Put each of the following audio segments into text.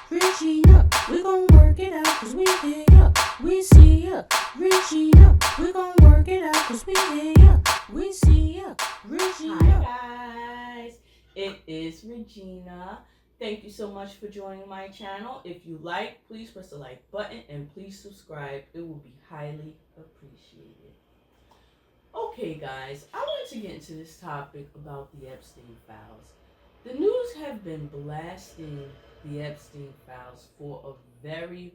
Regina, we gon' work it out cause we hear ya. We see ya, Regina, we gon' work it out cause we hear ya. We see ya, Regina. Hi guys, it is Regina. Thank you so much for joining my channel. If you like, please press the like button and please subscribe. It will be highly appreciated. Okay guys, I wanted to get into this topic about the Epstein files. The news have been blasting the Epstein files for a very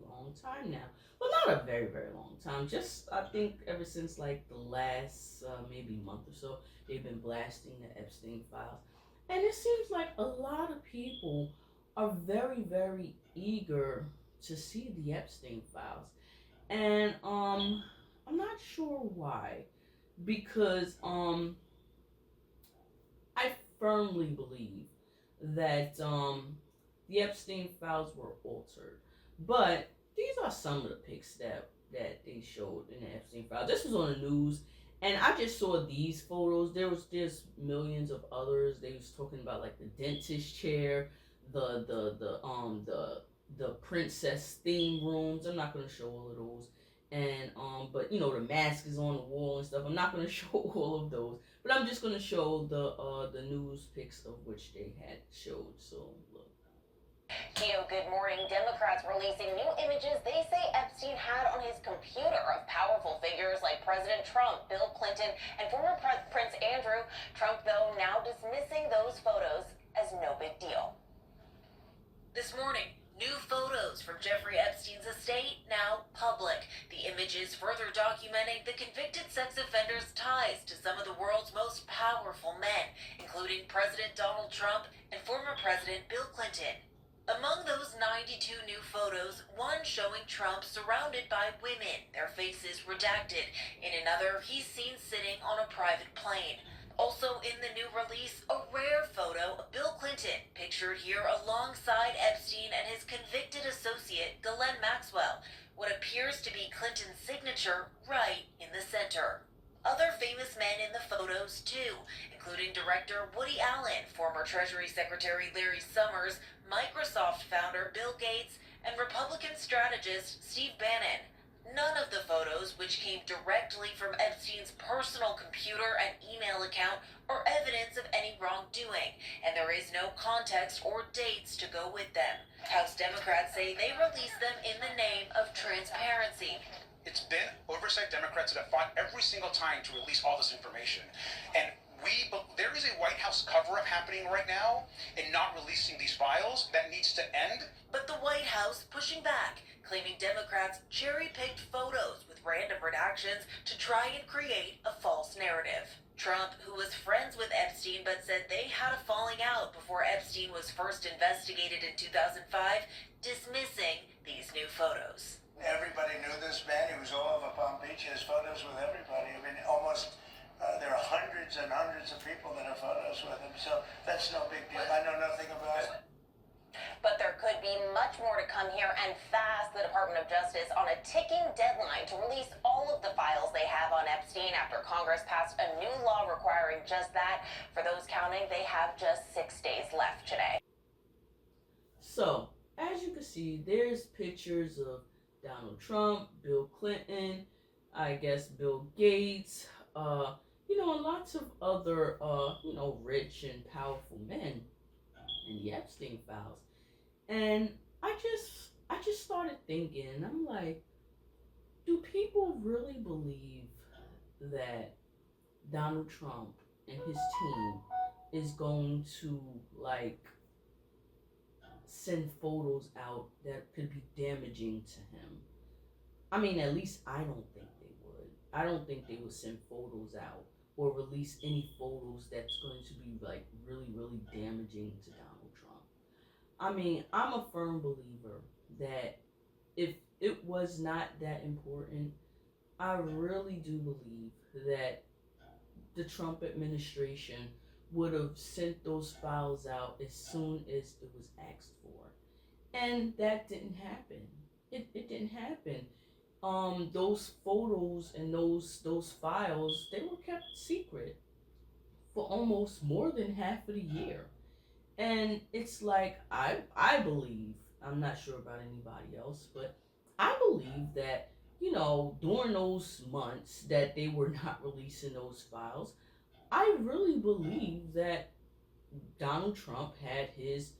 long time now. Well, not a very long time. Just I think ever since like the last maybe month or so, they've been blasting the Epstein files, and it seems like a lot of people are very eager to see the Epstein files, and I'm not sure why, because I firmly believe that the Epstein files were altered. But these are some of the pics that they showed in the Epstein files. This was on the news, and I just saw these photos. There's millions of others. They was talking about like the dentist chair, the princess theme rooms. I'm not gonna show all of those. And but you know the mask is on the wall and stuff. I'm not gonna show all of those, but I'm just gonna show the news pics of which they had showed. So look. Keo, good morning. Democrats releasing new images they say Epstein had on his computer of powerful figures like President Trump, Bill Clinton, and former Prince Andrew. Trump, though, now dismissing those photos as no big deal. This morning, new photos from Jeffrey Epstein's estate now public. The images further documenting the convicted sex offender's ties to some of the world's most powerful men, including President Donald Trump and former President Bill Clinton. Among those 92 new photos, one showing Trump surrounded by women, their faces redacted. In another, he's seen sitting on a private plane. Also in the new release, a rare photo of Bill Clinton, pictured here alongside Epstein and his convicted associate, Ghislaine Maxwell, what appears to be Clinton's signature right in the center. Other famous men in the photos, too, including director Woody Allen, former Treasury Secretary Larry Summers, Microsoft founder Bill Gates, and Republican strategist Steve Bannon. None of the photos, which came directly from Epstein's personal computer and email account, are evidence of any wrongdoing, and there is no context or dates to go with them. House Democrats say they released them in the name of transparency. It's been oversight Democrats that have fought every single time to release all this information. And there is a White House cover-up happening right now in not releasing these files that needs to end. But the White House pushing back, claiming Democrats cherry-picked photos with random redactions to try and create a false narrative. Trump, who was friends with Epstein but said they had a falling out before Epstein was first investigated in 2005, dismissing these new photos. Everybody knew this man. He was all over Palm Beach. He has photos with everybody. I mean, there are hundreds and hundreds of people that have photos with him. So that's no big deal. I know nothing about it. But there could be much more to come here, and fast. The Department of Justice on a ticking deadline to release all of the files they have on Epstein after Congress passed a new law requiring just that. For those counting, they have just 6 days left today. So as you can see, there's pictures of Donald Trump, Bill Clinton, I guess Bill Gates, and lots of other, rich and powerful men in the Epstein files. And I just started thinking, I'm like, do people really believe that Donald Trump and his team is going to, like, send photos out that could be damaging to him? I mean, at least I don't think they would. I don't think they would send photos out or release any photos that's going to be like really damaging to Donald Trump. I mean, I'm a firm believer that if it was not that important, I really do believe that the Trump administration would have sent those files out as soon as it was asked for. And that didn't happen. It didn't happen. Those photos and those files, they were kept secret for almost more than half of the year. And it's like I believe, I'm not sure about anybody else, but I believe that, during those months that they were not releasing those files, I really believe that Donald Trump had his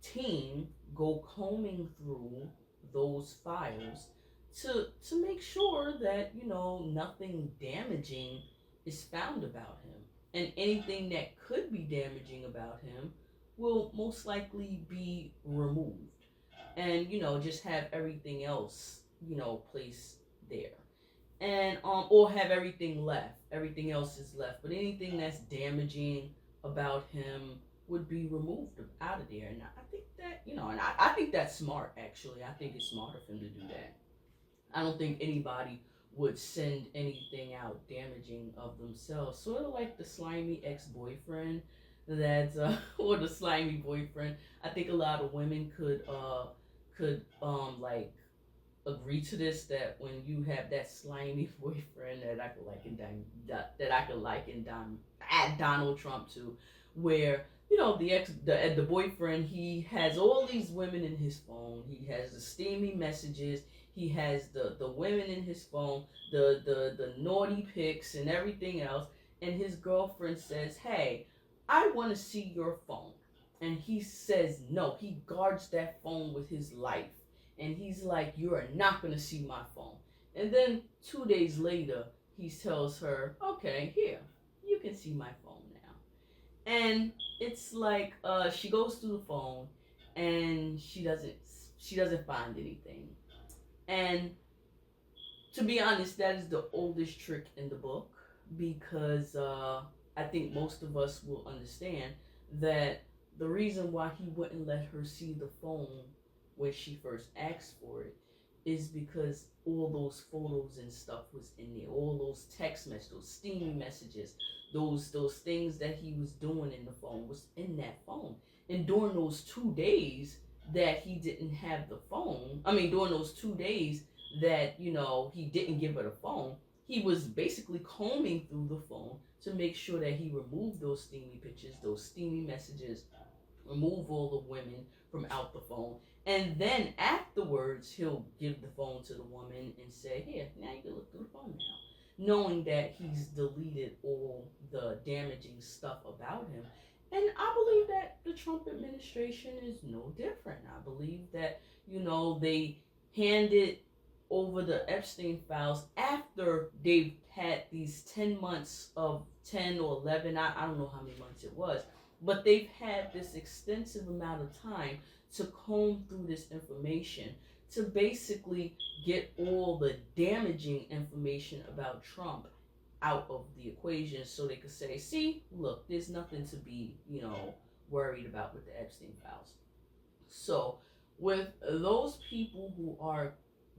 team go combing through those files to make sure that, nothing damaging is found about him, and anything that could be damaging about him will most likely be removed, and, just have everything else, placed there, and or have everything else is left, but anything that's damaging about him would be removed out of there. And I think that, and I think that's smart. Actually, I think it's smarter for him to do that. I don't think anybody would send anything out damaging of themselves, sort of like the slimy ex-boyfriend that or the slimy boyfriend. I think a lot of women could like agree to this, that when you have that slimy boyfriend that I could liken at Donald Trump to, where, the boyfriend, he has all these women in his phone, he has the steamy messages, he has the women in his phone, the naughty pics and everything else, and his girlfriend says, "Hey, I want to see your phone," and he says no. He guards that phone with his life, and he's like, "You are not going to see my phone." And then 2 days later, he tells her, "Okay, here, you can see my phone now." And it's like, she goes through the phone, and she doesn't find anything. And to be honest, that is the oldest trick in the book, because I think most of us will understand that the reason why he wouldn't let her see the phone when she first asked for it is because all those photos and stuff was in there, all those text messages, those steamy messages, those things that he was doing in the phone was in that phone. And during those 2 days that he didn't have the phone, during those 2 days that, he didn't give her the phone, he was basically combing through the phone to make sure that he removed those steamy pictures, those steamy messages, remove all the women from out the phone. And then afterwards, he'll give the phone to the woman and say, "Here, now you can look through the phone now," knowing that he's deleted all the damaging stuff about him. And I believe that the Trump administration is no different. I believe that, they handed over the Epstein files after they've had these 10 months of 10 or 11, I don't know how many months it was, but they've had this extensive amount of time to comb through this information to basically get all the damaging information about Trump out of the equation, so they could say, "See, look, there's nothing to be, worried about with the Epstein files." So, with those people who are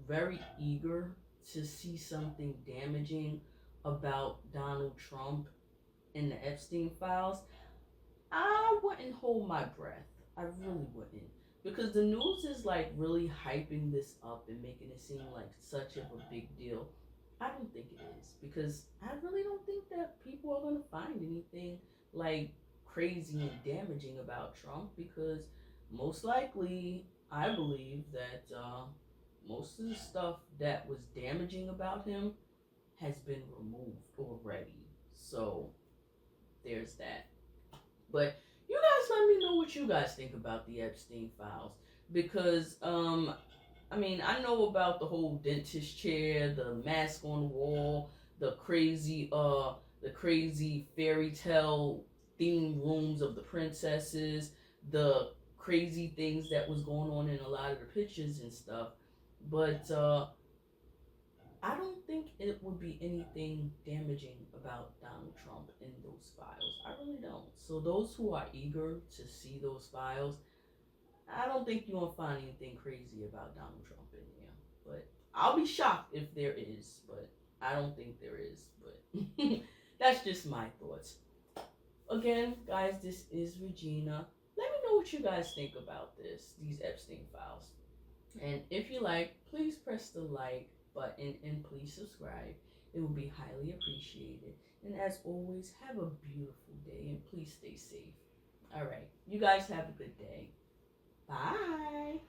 very eager to see something damaging about Donald Trump in the Epstein files, I wouldn't hold my breath. I really wouldn't. Because the news is like really hyping this up and making it seem like such of a big deal. I don't think it is. Because I really don't think that people are going to find anything like crazy and damaging about Trump. Because most likely, I believe that most of the stuff that was damaging about him has been removed already. So there's that. But you guys let me know what you guys think about the Epstein files, because I know about the whole dentist chair, the mask on the wall, the crazy fairy tale themed rooms of the princesses, the crazy things that was going on in a lot of the pictures and stuff. But I don't think it would be anything damaging about Donald Trump in those files. I really don't. So those who are eager to see those files, I don't think you're gonna find anything crazy about Donald Trump in there. But I'll be shocked if there is, but I don't think there is. But that's just my thoughts. Again, guys, this is Regina. Let me know what you guys think about these Epstein files. And if you like, please press the like button and please subscribe. It will be highly appreciated. And as always, have a beautiful day and please stay safe. All right. You guys have a good day. Bye.